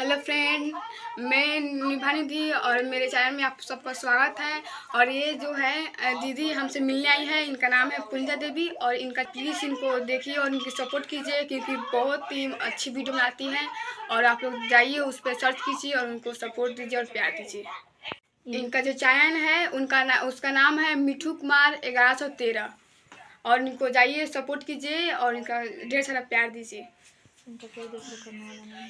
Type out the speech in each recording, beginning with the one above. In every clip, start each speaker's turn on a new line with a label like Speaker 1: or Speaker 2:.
Speaker 1: Hello friend, मैं निभानिधि और मेरे चैनल में आप सबका स्वागत है। और ये जो है दीदी हमसे मिलने आई है, इनका नाम है पुंजा देवी। और इनका प्लीज़ इनको देखिए और इनकी सपोर्ट कीजिए क्योंकि बहुत ही अच्छी वीडियो बनाती हैं। और आप लोग जाइए उस पर सर्च कीजिए और उनको सपोर्ट दीजिए और प्यार दीजिए। इनका जो चैनल है उसका नाम है मिठू कुमार 1113। और इनको जाइए सपोर्ट कीजिए और इनका ढेर सारा प्यार दीजिए।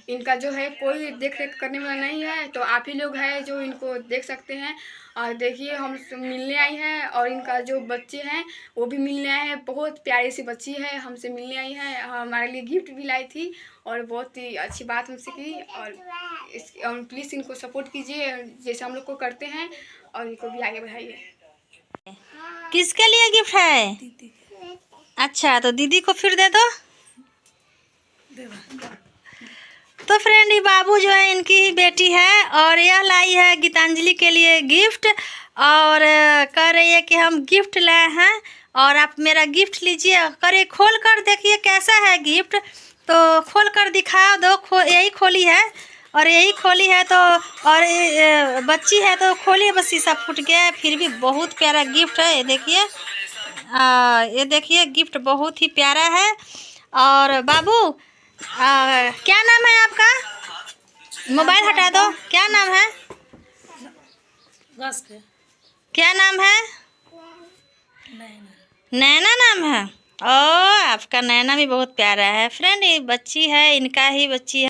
Speaker 1: इनका जो है कोई देख रेख करने वाला नहीं है, तो आप ही लोग हैं जो इनको देख सकते हैं। और देखिए हम मिलने आई हैं और इनका जो बच्चे हैं वो भी मिलने आए हैं। बहुत प्यारी सी बच्ची है, हमसे मिलने आई है, हमारे लिए गिफ्ट भी लाई थी और बहुत ही अच्छी बात हमसे की। और प्लीज़ इनको सपोर्ट कीजिए जैसे हम लोग को करते हैं और इनको भी आगे बढ़ाइए।
Speaker 2: किसके लिए गिफ्ट है? दीदी। अच्छा, तो दीदी को फिर दे दो। तो फ्रेंड, ये बाबू जो है इनकी ही बेटी है और यह लाई है गीतांजलि के लिए गिफ्ट। और कह रही है कि हम गिफ्ट लाए हैं और आप मेरा गिफ्ट लीजिए। करे खोल कर देखिए कैसा है गिफ्ट, तो खोल कर दिखा दो। यही खोली है और यही खोली है तो, और बच्ची है तो खोली, बस शीशा फूट गया है। फिर भी बहुत प्यारा गिफ्ट है, ये देखिए। ये देखिए गिफ्ट बहुत ही प्यारा है। और बाबू, क्या नाम है आपका? मोबाइल हटा दो। क्या नाम है? क्या नाम है? नैना नाम है। ओ, आपका नैना भी बहुत प्यारा है। फ्रेंड, ये बच्ची है, इनका ही बच्ची है।